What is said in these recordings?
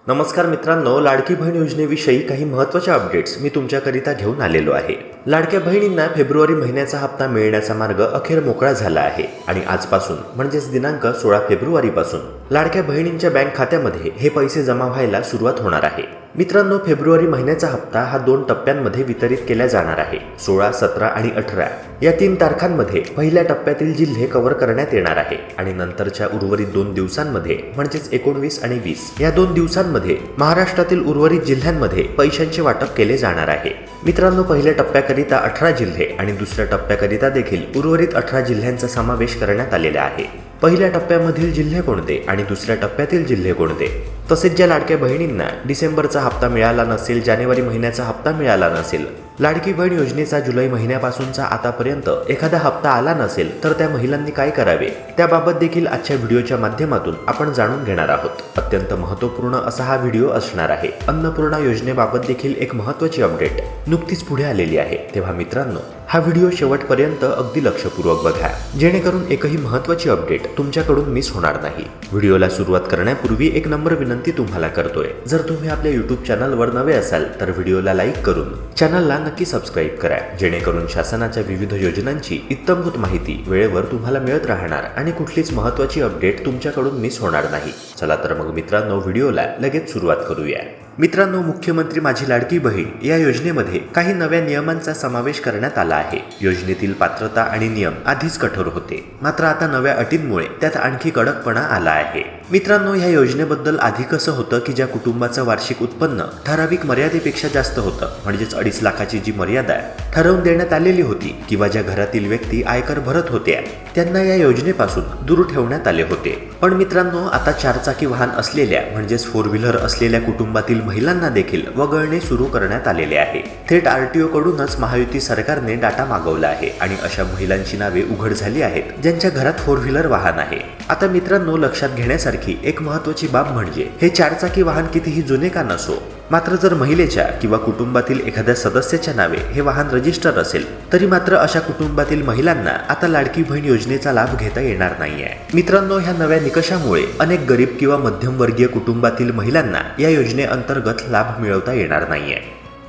नमस्कार मित्रांनो, लाडकी बहीण योजनेविषयी काही महत्त्वाच्या अपडेट्स मी तुमच्याकरिता घेऊन आलेलो आहे. लाडक्या बहिणींना फेब्रुवारी महिन्याचा हप्ता मिळण्याचा मार्ग अखेर मोकळा झाला आहे आणि आजपासून म्हणजेच दिनांक 16 फेब्रुवारीपासून लाडक्या बहिणींच्या बँक खात्यामध्ये हे पैसे जमा व्हायला सुरुवात होणार आहे. मित्रांनो, फेब्रुवारी महिन्याचा हप्ता हा 2 टप्प्यांमध्ये वितरित केला जाणार आहे. 16, 17 आणि 18 या 3 तारखांमध्ये पहिल्या टप्प्यातील जिल्हे कव्हर करण्यात येणार आहे आणि नंतरच्या उर्वरित 2 दिवसांमध्ये म्हणजेच 19 आणि 20 या 2 दिवसांमध्ये महाराष्ट्रातील उर्वरित जिल्ह्यांमध्ये पैशांचे वाटप केले जाणार आहे. मित्रांनो, पहिल्या टप्प्याकरिता 18 जिल्हे आणि दुसऱ्या टप्प्याकरिता देखील उर्वरित 18 जिल्ह्यांचा समावेश करण्यात आलेला आहे. पहिल्या टप्प्यामधील जिल्हे कोणते आणि दुसऱ्या टप्प्यातील जिल्हे कोणते, तसेच ज्या लाडक्या बहिणींना डिसेंबरचा हप्ता मिळाला नसेल, जानेवारी महिन्याचा हप्ता मिळाला नसेल, लाडकी बहीण योजनेचा जुलै महिन्यापासूनचा आतापर्यंत एखादा हप्ता आला नसेल, तर त्या महिलांनी काय करावे त्याबाबत देखील आजच्या व्हिडिओच्या माध्यमातून आपण जाणून घेणार आहोत. अत्यंत महत्त्वपूर्ण असा हा व्हिडिओ असणार आहे. अन्नपूर्णा योजनेबाबत देखील एक महत्त्वाची अपडेट नुकतीच पुढे आलेली आहे. तेव्हा मित्रांनो, हा व्हिडिओ शेवटपर्यंत अगदी लक्षपूर्वक बघा, जेणेकरून एकही महत्त्वाची अपडेट तुमच्याकडून मिस होणार नाही. व्हिडिओला सुरुवात करण्यापूर्वी एक नम्र विनंती तुम्हाला करतोय. जर तुम्ही आपल्या YouTube चॅनलवर नवे असाल तर व्हिडिओला लाईक करून चॅनलला नक्की सबस्क्राईब करा, जेणेकरून शासनाच्या विविध योजनांची इत्थंभूत माहिती वेळेवर तुम्हाला मिळत राहणार आणि कुठलीच महत्त्वाची अपडेट तुमच्याकडून मिस होणार नाही. चला तर मग मित्रांनो, व्हिडिओला लगेच सुरुवात करूया. मित्रांनो, मुख्यमंत्री माझी लाडकी बहीण या योजनेमध्ये काही नव्या नियमांचा समावेश करण्यात आला आहे. योजनेतील पात्रता आणि नियम आधीच कठोर होते, मात्र आता नव्या अटींमुळे त्यात आणखी कडकपणा आला आहे. मित्रांनो, ह्या योजनेबद्दल आधी कसं होतं की ज्या कुटुंबाचं वार्षिक उत्पन्न ठराविक मर्यादेपेक्षा जास्त होतं, म्हणजेच 2.5 लाखाची जी मर्यादा ठरवून देण्यात आलेली होती किंवा ज्या घरातील व्यक्ती आयकर भरत होत्या त्यांना या योजनेपासून दूर ठेवण्यात आले होते. पण मित्रांनो, आता 4 चाकी वाहन असलेल्या म्हणजेच 4 व्हीलर असलेल्या कुटुंबातील महिलांना देखील वगळणे सुरू करण्यात आलेले आहे. थेट RTO कडूनच महायुती सरकारने डाटा मागवला आहे आणि अशा महिलांची नावे उघड झाली आहेत ज्यांच्या घरात 4 व्हीलर वाहन आहे. आता मित्रांनो, लक्षात घेण्यासारखी एक महत्त्वाची बाब म्हणजे हे 4 चाकी वाहन कितीही जुने का नसो, मात्र जर महिलेच्या किंवा कुटुंबातील एखाद्या सदस्याच्या नावे हे वाहन रजिस्टर असेल तरी मात्र अशा कुटुंबातील महिलांना आता लाडकी बहीण योजनेचा लाभ घेता येणार नाहीये. मित्रांनो, ह्या नव्या निकषामुळे अनेक गरीब किंवा मध्यमवर्गीय कुटुंबातील महिलांना या योजनेअंतर्गत लाभ मिळवता येणार नाहीये.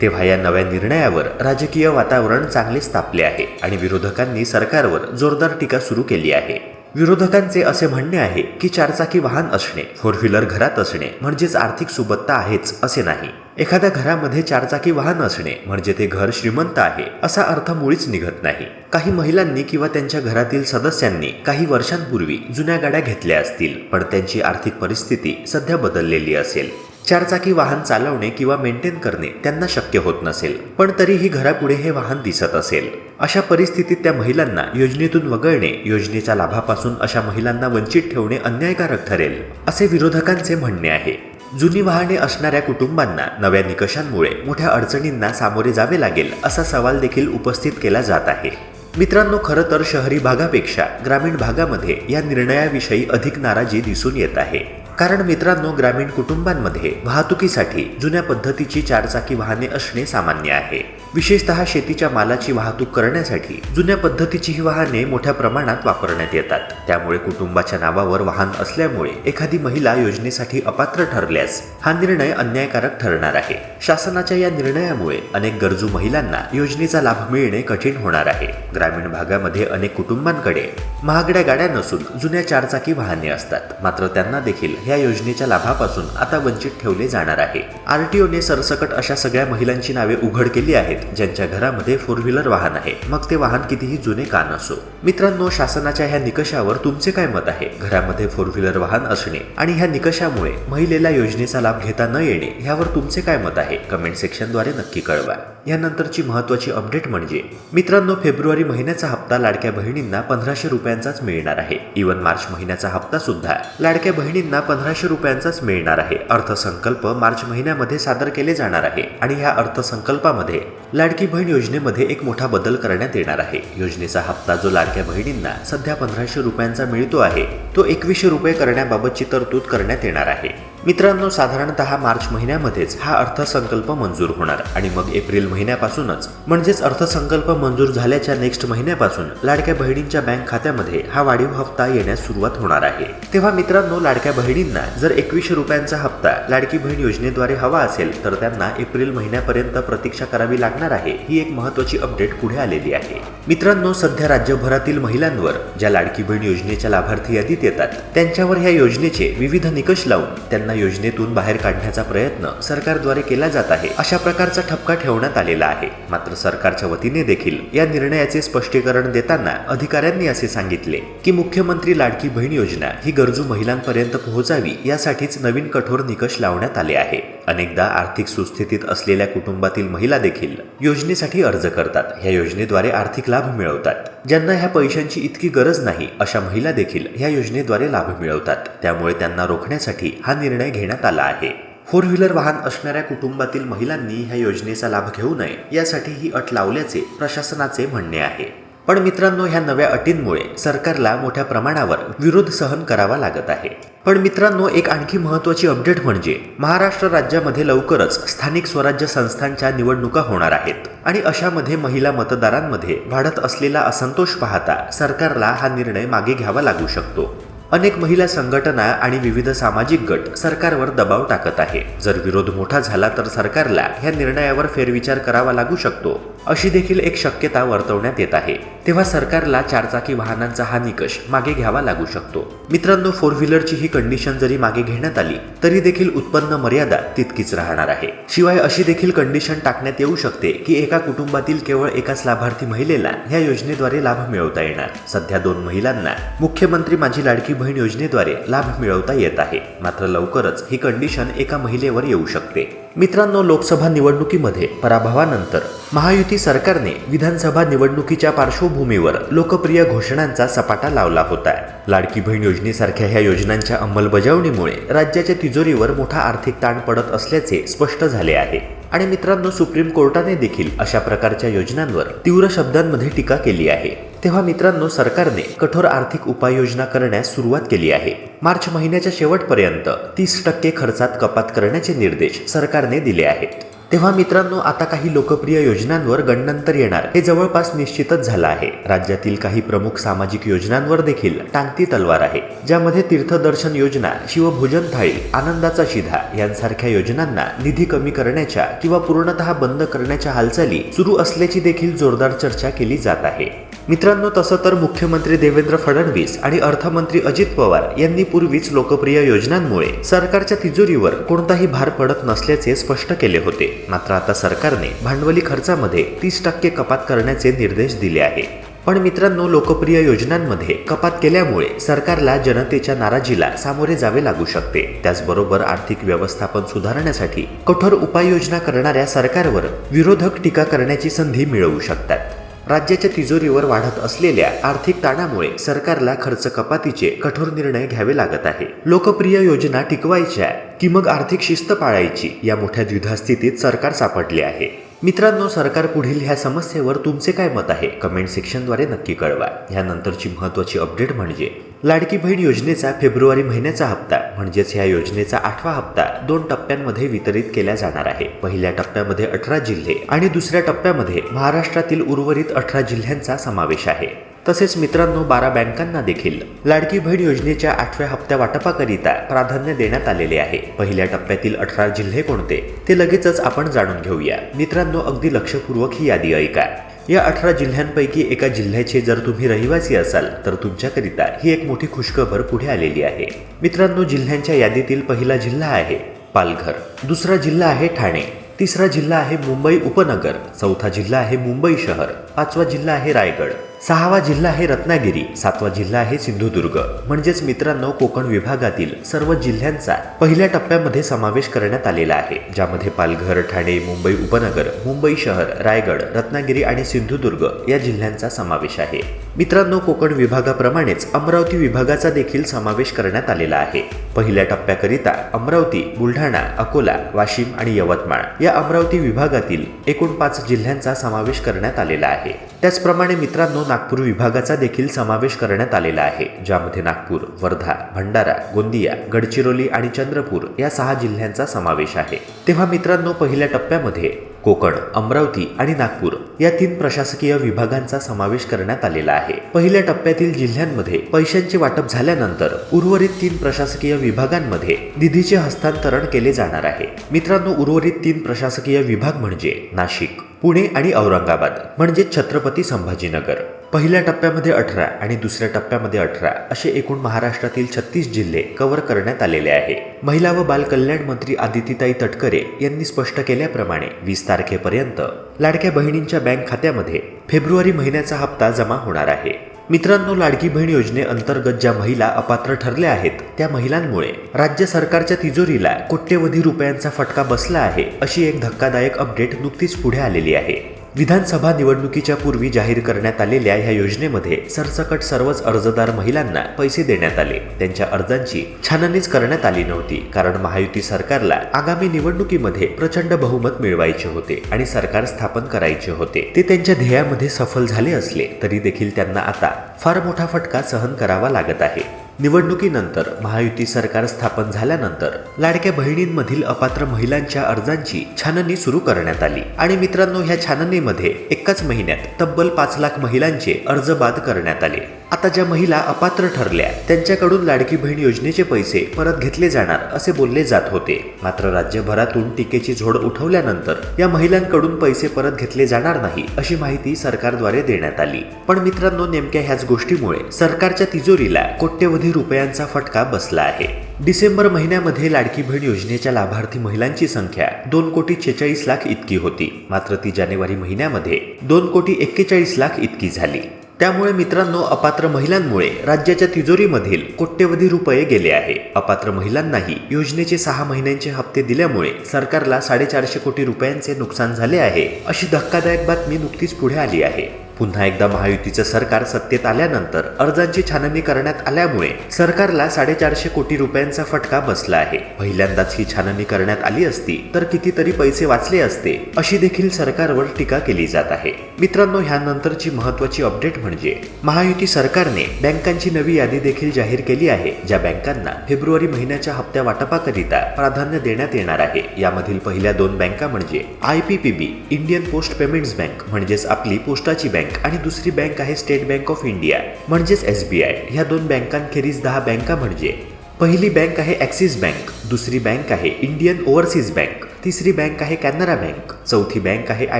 तेव्हा या नव्या निर्णयावर राजकीय वातावरण चांगलेच तापले आहे आणि विरोधकांनी सरकारवर जोरदार टीका सुरू केली आहे. विरोधकांचे असे म्हणणे आहे की 4 चाकी वाहन असणे, 4 व्हीलर घरात असणे म्हणजेच आर्थिक सुबत्ता आहेच असे नाही. एखाद्या घरामध्ये 4 चाकी वाहन असणे म्हणजे ते घर श्रीमंत आहे असा अर्थ मुळीच निघत नाही. काही महिलांनी किंवा त्यांच्या घरातील सदस्यांनी काही वर्षांपूर्वी जुन्या गाड्या घेतल्या असतील, पण त्यांची आर्थिक परिस्थिती सध्या बदललेली असेल. 4 चाकी वाहन चालवणे किंवा मेंटेन करणे त्यांना शक्य होत नसेल, पण तरीही घरापुढे हे वाहन दिसत असेल. अशा परिस्थितीत त्या महिलांना योजनेतून वगळणे, योजनेच्या लाभापासून अशा महिलांना वंचित ठेवणे अन्यायकारक ठरेल असे विरोधकांचे म्हणणे आहे. जुनी वाहने असणाऱ्या कुटुंबांना नव्या निकषांमुळे मोठ्या अडचणींना सामोरे जावे लागेल असा सवाल देखील उपस्थित केला जात आहे. मित्रांनो, खरं तर शहरी भागापेक्षा ग्रामीण भागामध्ये या निर्णयाविषयी अधिक नाराजी दिसून येत आहे. कारण मित्रांनो, ग्रामीण कुटुंबांमध्ये वाहतुकीसाठी जुन्या पद्धतीची 4 चाकी वाहने असणे सामान्य आहे. विशेषतः शेतीच्या मालाची वाहतूक करण्यासाठी जुन्या पद्धतीची ही वाहने मोठ्या प्रमाणात वापरण्यात येतात. त्यामुळे कुटुंबाच्या नावावर वाहन असल्यामुळे एखादी महिला योजनेसाठी अपात्र ठरल्यास हा निर्णय अन्यायकारक ठरणार आहे. शासनाच्या या निर्णयामुळे अनेक गरजू महिलांना योजनेचा लाभ मिळणे कठीण होणार आहे. ग्रामीण भागामध्ये अनेक कुटुंबांकडे महागड्या गाड्या नसून जुन्या 4 चाकी वाहने असतात, मात्र त्यांना देखील ह्या योजनेच्या लाभापासून आता वंचित ठेवले जाणार आहे. RTOने सरसकट अशा सगळ्या महिलांची नावे उघड केली आहेत ज्यांच्या घरामध्ये 4 व्हीलर वाहन आहे, मग ते वाहन कितीही जुने का नसो. मित्रांनो, शासनाच्या ह्या निकषावर तुमचे काय मत आहे? घरामध्ये 4 व्हीलर वाहन असणे आणि ह्या निकषामुळे महिलेला योजनेचा लाभ घेता न येणे यावर तुमचे काय मत आहे? कमेंट सेक्शनद्वारे नक्की कळवा. यानंतरची महत्त्वाची अपडेट म्हणजे मित्रांनो, फेब्रुवारी महिन्याचा हप्ता लाडक्या बहिणींना 1500 रुपयांचाच मिळणार आहे. इव्हन मार्च महिन्याचा हप्ता सुद्धा लाडक्या बहिणींना 1500 रुपयांचाच मिळणार आहे. अर्थसंकल्प मार्च महिन्यामध्ये सादर केले जाणार आहे आणि ह्या अर्थसंकल्पामध्ये लाडकी बहीण योजनेमध्ये एक मोठा बदल करण्यात येणार आहे. योजनेचा हप्ता जो लाडक्या बहिणींना सध्या 1500 रुपयांचा मिळतो आहे तो 2100 रुपये करण्याबाबतची तरतूद करण्यात येणार आहे. मित्रांनो, साधारणतः मार्च महिन्यामध्येच हा अर्थसंकल्प मंजूर होणार आणि मग एप्रिल महिन्यापासूनच म्हणजेच अर्थसंकल्प मंजूर झाल्याच्या नेक्स्ट महिन्यापासून लाडक्या बहिणींच्या बँक खात्यामध्ये हा वाढीव हप्ता येण्यास सुरुवात होणार आहे। तेव्हा मित्रांनो, लाडक्या बहिणींना जर 2100 रुपयांचा हप्ता लाडकी बहीण योजनेद्वारे हवा असेल तर त्यांना एप्रिल महिन्यापर्यंत प्रतीक्षा करावी लागणार आहे। ही एक महत्त्वाची अपडेट पुढे आलेली आहे। मित्रांनो, सध्या राज्यभरातील महिलांवर ज्या लाडकी बहीण योजनेच्या लाभार्थी यादीत येतात त्यांच्यावर ह्या योजनेचे विविध निकष लावून त्यांना योजनेतून बाहेर काढण्याचा प्रयत्न सरकारद्वारे केला जात आहे, अशा प्रकारचा ठपका ठेवण्यात आलेला आहे। मात्र सरकारच्या वतीने देखील या निर्णयाचे स्पष्टीकरण देताना अधिकाऱ्यांनी असे सांगितले की मुख्यमंत्री लाडकी बहीण योजना ही गरजू महिलांपर्यंत पोहोचावी यासाठीच नवीन कठोर निकष लावण्यात आले आहे। अनेकदा आर्थिक सुस्थितीत असलेल्या कुटुंबातील महिला देखील योजनेसाठी अर्ज करतात, ह्या योजनेद्वारे आर्थिक लाभ मिळवतात। ज्यांना ह्या पैशांची इतकी गरज नाही अशा महिला देखील ह्या योजनेद्वारे लाभ मिळवतात, त्यामुळे त्यांना रोखण्यासाठी हा निर्णय घेण्यात आला आहे। 4 व्हीलर वाहन असणाऱ्या कुटुंबातील महिलांनी ह्या योजनेचा लाभ घेऊ नये यासाठी ही अट लावल्याचे प्रशासनाचे म्हणणे आहे। पण मित्रांनो, ह्या नव्या अटींमुळे सरकारला मोठ्या प्रमाणावर विरोध सहन करावा लागत आहे। पण मित्रांनो, एक आणखी महत्त्वाची अपडेट म्हणजे महाराष्ट्र राज्यामध्ये लवकरच स्थानिक स्वराज्य संस्थांच्या निवडणुका होणार आहेत आणि अशामध्ये महिला मतदारांमध्ये वाढत असलेला असंतोष पाहता सरकारला हा निर्णय मागे घ्यावा लागू शकतो। अनेक महिला संघटना आणि विविध सामाजिक गट सरकारवर दबाव टाकत आहे। जर विरोध मोठा झाला तर सरकारला ह्या निर्णयावर फेरविचार करावा लागू शकतो, अशी देखील एक शक्यता वर्तवण्यात येत आहे। तेव्हा सरकारला 4 चाकी वाहनांचा हा निकष मागे घ्यावा लागू शकतो। मित्रांनो, 4 व्हीलरची ही कंडिशन जरी मागे घेण्यात आली तरी देखील उत्पन्न मर्यादा तितकीच राहणार आहे। शिवाय अशी देखील कंडिशन टाकण्यात येऊ शकते की एका कुटुंबातील केवळ एकाच लाभार्थी महिलेला ह्या योजनेद्वारे लाभ मिळवता येणार। सध्या 2 महिलांना मुख्यमंत्री माझी लाडकी बहीण योजनेद्वारे लाभ मिळवता येत आहे, मात्र लवकरच ही कंडिशन एका महिलेवर येऊ शकते। मित्रांनो, लोकसभा निवडणुकीमध्ये पराभवानंतर महायुती सरकारने विधानसभा निवडणुकीच्या पार्श्वभूमीवर लोकप्रिय घोषणांचा सपाटा लावला होता। लाडकी बहीण योजनेसारख्या ह्या योजनांच्या अंमलबजावणीमुळे राज्याच्या तिजोरीवर मोठा आर्थिक ताण पडत असल्याचे स्पष्ट झाले आहे आणि मित्रांनो, सुप्रीम कोर्टाने देखील अशा प्रकारच्या योजनांवर तीव्र शब्दांमध्ये टीका केली आहे। तेव्हा मित्रांनो, सरकारने कठोर आर्थिक उपाययोजना करण्यास सुरुवात केली आहे। मार्च महिन्याच्या शेवटपर्यंत 30% खर्चात कपात करण्याचे निर्देश सरकारने दिले आहेत। तेव्हा मित्रांनो, आता काही लोकप्रिय योजनांवर गणनंतर येणार हे जवळपास निश्चितच झालं आहे। राज्यातील काही प्रमुख सामाजिक योजनांवर देखील टांगती तलवार आहे, ज्यामध्ये तीर्थदर्शन योजना, शिवभोजन थाळी, आनंदाचा शिधा यांसारख्या योजनांना निधी कमी करण्याच्या किंवा पूर्णतः बंद करण्याच्या हालचाली सुरू असल्याची देखील जोरदार चर्चा केली जात आहे। मित्रांनो, तसं तर मुख्यमंत्री देवेंद्र फडणवीस आणि अर्थमंत्री अजित पवार यांनी पूर्वीच लोकप्रिय योजनांमुळे सरकारच्या तिजोरीवर कोणताही भार पडत नसल्याचे स्पष्ट केले होते। मात्र आता सरकारने भांडवली खर्चामध्ये 30% कपात करण्याचे निर्देश दिले आहे। पण मित्रांनो, लोकप्रिय योजनांमध्ये कपात केल्यामुळे सरकारला जनतेच्या नाराजीला सामोरे जावे लागू शकते। त्याचबरोबर आर्थिक व्यवस्थापन सुधारण्यासाठी कठोर उपाययोजना करणाऱ्या सरकारवर विरोधक टीका करण्याची संधी मिळवू शकतात। राज्याच्या तिजोरीवर वाढत असलेल्या आर्थिक ताणामुळे सरकारला खर्च कपातीचे कठोर निर्णय घ्यावे लागत आहे। लोकप्रिय योजना टिकवायच्या की मग आर्थिक शिस्त पाळायची या मोठ्या द्विधास्थितीत सरकार सापडले आहे। मित्रांनो, सरकार पुढील ह्या समस्येवर तुमचे काय मत आहे कमेंट सेक्शनद्वारे नक्की कळवा। ह्यानंतरची महत्त्वाची अपडेट म्हणजे लाडकी बहीण योजनेचा फेब्रुवारी महिन्याचा हप्ता म्हणजेच ह्या योजनेचा 8वा हप्ता 2 टप्प्यांमध्ये वितरित केला जाणार आहे। पहिल्या टप्प्यामध्ये 18 जिल्हे आणि दुसऱ्या टप्प्यामध्ये महाराष्ट्रातील उर्वरित 18 जिल्ह्यांचा समावेश आहे। तसेच मित्रांनो, 12 बँकांना देखील लाडकी बहीण योजनेच्या 8व्या हप्त्या वाटपाकरिता प्राधान्य देण्यात आलेले आहे। पहिल्या टप्प्यातील 18 जिल्हे कोणते ते लगेचच आपण जाणून घेऊया। मित्रांनो, अगदी लक्षपूर्वक ही यादी ऐका। या 18 जिल्ह्यांपैकी एका जिल्ह्याचे जर तुम्ही रहिवासी असाल तर तुमच्याकरिता ही एक मोठी खुशखबर पुढे आलेली आहे। मित्रांनो, जिल्ह्यांच्या यादीतील पहिला जिल्हा आहे पालघर, दुसरा जिल्हा आहे ठाणे, तिसरा जिल्हा आहे मुंबई उपनगर, चौथा जिल्हा आहे मुंबई शहर, 5वा जिल्हा आहे रायगड, 6वा जिल्हा आहे रत्नागिरी, 7वा जिल्हा आहे सिंधुदुर्ग। म्हणजेच मित्रांनो, कोकण विभागातील सर्व जिल्ह्यांचा पहिल्या टप्प्यामध्ये समावेश करण्यात आलेला आहे, ज्यामध्ये पालघर, ठाणे, मुंबई उपनगर, मुंबई शहर, रायगड, रत्नागिरी आणि सिंधुदुर्ग या जिल्ह्यांचा समावेश आहे। मित्रांनो, कोकण विभागाप्रमाणेच अमरावती विभागाचा देखील समावेश करण्यात आलेला आहे। पहिल्या टप्प्याकरिता अमरावती, बुलढाणा, अकोला, वाशिम आणि यवतमाळ या अमरावती विभागातील एकूण 5 जिल्ह्यांचा समावेश करण्यात आलेला आहे। त्याचप्रमाणे मित्रांनो, नागपूर विभागाचा देखील समावेश करण्यात आलेला आहे, ज्यामध्ये नागपूर, वर्धा, भंडारा, गोंदिया, गडचिरोली आणि चंद्रपूर या 6 जिल्ह्यांचा समावेश आहे. तेव्हा मित्रांनो, पहिल्या टप्प्यामध्ये कोकण, अमरावती आणि नागपूर या 3 प्रशासकीय विभागांचा समावेश करण्यात आलेला आहे. पहिल्या टप्प्यातील जिल्ह्यांमध्ये पैशांचे वाटप झाल्यानंतर उर्वरित 3 प्रशासकीय विभागांमध्ये निधीचे हस्तांतरण केले जाणार आहे. मित्रांनो, उर्वरित 3 प्रशासकीय विभाग म्हणजे नाशिक, पुणे आणि औरंगाबाद म्हणजे छत्रपती संभाजीनगर. पहिल्या टप्प्यामध्ये 18 आणि दुसऱ्या टप्प्यामध्ये 18 असे एकूण महाराष्ट्रातील 36 जिल्हे कव्हर करण्यात आलेले आहे. महिला व बाल कल्याण मंत्री आदितीताई तटकरे यांनी स्पष्ट केल्याप्रमाणे 20 तारखेपर्यंत लाडक्या बहिणींच्या बँक खात्यामध्ये फेब्रुवारी महिन्याचा हप्ता जमा होणार आहे. मित्रांनो, लाडकी बहीण योजनेअंतर्गत ज्या महिला अपात्र ठरल्या आहेत त्या महिलांमुळे राज्य सरकारच्या तिजोरीला कोट्यवधी रुपयांचा फटका बसला आहे, अशी एक धक्कादायक अपडेट नुकतीच पुढे आलेली आहे. विधानसभा निवडणुकीच्या पूर्वी जाहीर करण्यात आलेल्या ह्या योजनेमध्ये सरसकट सर्वच अर्जदार महिलांना पैसे देण्यात आले. त्यांच्या अर्जांची छाननीच करण्यात आली नव्हती, कारण महायुती सरकारला आगामी निवडणुकीमध्ये प्रचंड बहुमत मिळवायचे होते आणि सरकार स्थापन करायचे होते. ते त्यांच्या ध्येयामध्ये सफल झाले असले तरी देखील त्यांना आता फार मोठा फटका सहन करावा लागत आहे. निवडणुकीनंतर महायुती सरकार स्थापन झाल्यानंतर लाडक्या बहिणींमधील अपात्र महिलांच्या अर्जांची छाननी सुरू करण्यात आली आणि मित्रांनो, ह्या छाननीमध्ये एकाच महिन्यात तब्बल 5 लाख महिलांचे अर्ज बाद करण्यात आले. आता ज्या महिला अपात्र ठरल्या त्यांच्याकडून लाडकी बहीण योजनेचे पैसे परत घेतले जाणार असे बोलले जात होते. मात्र राज्यभरातून टीकेची झोड उठवल्यानंतर या महिलांकडून पैसे परत घेतले जाणार नाही अशी माहिती सरकारद्वारे देण्यात आली. पण मित्रांनो, नेमक्या ह्याच गोष्टीमुळे सरकारच्या तिजोरीला कोट्यवधी रुपयांचा फटका बसला आहे. डिसेंबर महिन्यामध्ये लाडकी बहीण योजनेच्या लाभार्थी महिलांची संख्या 2,46,00,000 इतकी होती. मात्र ती जानेवारी महिन्यामध्ये 2,41,00,000 इतकी झाली. त्यामुळे मित्रांनो, अपात्र महिलांमुळे राज्याच्या तिजोरीमधील कोट्यवधी रुपये गेले आहे. अपात्र महिलांनाही योजनेचे 6 महिन्यांचे हप्ते दिल्यामुळे सरकारला 450 कोटी रुपयांचे नुकसान झाले आहे, अशी धक्कादायक बातमी नुकतीच पुढे आली आहे. पुन्हा एकदा महायुतीचं सरकार सत्तेत आल्यानंतर अर्जांची छाननी करण्यात आल्यामुळे सरकारला 450 कोटी रुपयांचा फटका बसला आहे. पहिल्यांदाच ही छाननी करण्यात आली असती तर कितीतरी पैसे वाचले असते, अशी देखील सरकारवर टीका केली जात आहे. मित्रांनो, ह्यानंतरची महत्त्वाची अपडेट म्हणजे महायुती सरकारने बँकांची नवी यादी देखील जाहीर केली आहे, ज्या बँकांना फेब्रुवारी महिन्याच्या हप्त्या वाटपाकरिता प्राधान्य देण्यात येणार आहे. यामधील पहिल्या 2 बँका म्हणजे IPPB, Indian post payments bank म्हणजेच आपली पोस्टाची बँक, आणि दुसरी बँक आहे स्टेट बँक ऑफ इंडिया म्हणजेच SBI. ह्या 2 बँकांखेरीज 10 बँका म्हणजे पहिली बँक आहे ॲक्सिस बँक, दुसरी बँक आहे इंडियन ओव्हरसीज बँक, तिसरी बँक आहे कॅनरा बँक, चौथी बँक आहे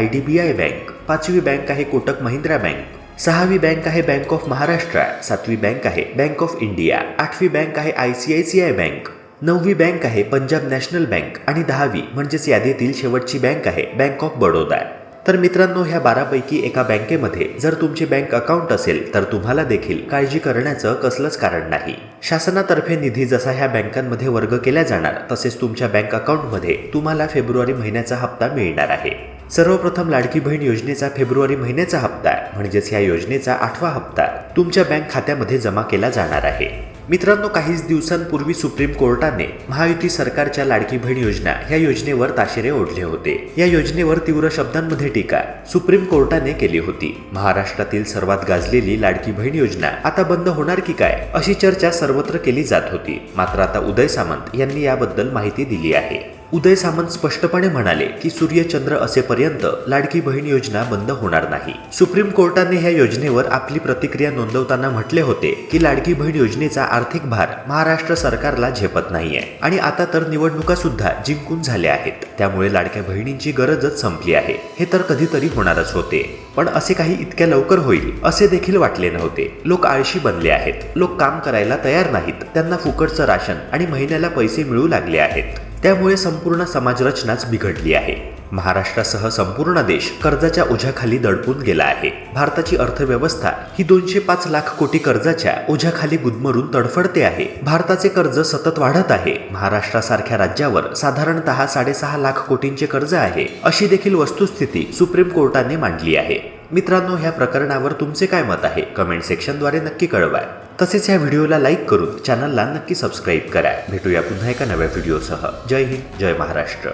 IDBI बँक, 5वी बँक आहे कोटक महिंद्रा बँक, 6वी बँक आहे बँक ऑफ महाराष्ट्र, 7वी बँक आहे बँक ऑफ इंडिया, 8वी बँक आहे ICICI बँक, 9वी बँक आहे पंजाब नॅशनल बँक आणि 10वी म्हणजेच यादीतील शेवटची बँक आहे बँक ऑफ बडोदा. तर मित्रांनो, ह्या 12 पैकी एका बँकेमध्ये जर तुमचे बँक अकाउंट असेल तर तुम्हाला देखील काळजी करण्याचं कसलंच कारण नाही. शासनातर्फे निधी जसा ह्या बँकांमध्ये वर्ग केला जाणार तसेच तुमच्या बँक अकाउंटमध्ये तुम्हाला फेब्रुवारी महिन्याचा हप्ता मिळणार आहे. सर्वप्रथम लाडकी बहीण योजनेचा फेब्रुवारी महिन्याचा हप्ता म्हणजेच ह्या योजनेचा 8वा हप्ता तुमच्या बँक खात्यामध्ये जमा केला जाणार आहे. मित्रांनो, काहीच दिवसांपूर्वी सुप्रीम कोर्टाने महायुती सरकारच्या लाडकी बहीण योजना ह्या योजनेवर ताशेरे ओढले होते. या योजनेवर तीव्र शब्दांमध्ये टीका सुप्रीम कोर्टाने केली होती. महाराष्ट्रातील सर्वात गाजलेली लाडकी बहीण योजना आता बंद होणार की काय, अशी चर्चा सर्वत्र केली जात होती. मात्र आता उदय सामंत यांनी याबद्दल माहिती दिली आहे. उदय सामंत स्पष्टपणे म्हणाले की सूर्यचंद्र असेपर्यंत लाडकी बहीण योजना बंद होणार नाही. सुप्रीम कोर्टाने ह्या योजनेवर आपली प्रतिक्रिया नोंदवताना म्हटले होते की लाडकी बहीण योजनेचा आर्थिक भार महाराष्ट्र सरकारला झेपत नाहीये आणि आता तर निवडणुका सुद्धा जिंकून झाल्या आहेत. त्यामुळे लाडक्या बहिणींची गरजच संपली आहे. हे तर कधीतरी होणारच होते, पण असे काही इतक्या लवकर होईल असे देखील वाटले नव्हते. लोक आळशी बनले आहेत, लोक काम करायला तयार नाहीत, त्यांना फुकटचं राशन आणि महिन्याला पैसे मिळू लागले आहेत. त्यामुळे संपूर्ण समाजरचनाच बिघडली आहे. महाराष्ट्रासह संपूर्ण देश कर्जाच्या ओझ्याखाली दडपून गेला आहे. भारताची अर्थव्यवस्था ही 205 लाख कोटी कर्जाच्या ओझ्याखाली गुदमरून तडफडते आहे. भारताचे कर्ज सतत वाढत आहे. महाराष्ट्रासारख्या राज्यावर साधारणतः 6.5 लाख कोटींचे कर्ज आहे, अशी देखील वस्तुस्थिती सुप्रीम कोर्टाने मांडली आहे. मित्रांनो, ह्या प्रकरणावर तुमचे काय मत आहे कमेंट सेक्शनद्वारे नक्की कळवा. तसेच ह्या व्हिडिओला लाईक करून चॅनलला नक्की सबस्क्राईब करा. भेटूया पुन्हा एका नव्या व्हिडिओसह. जय हिंद, जय महाराष्ट्र.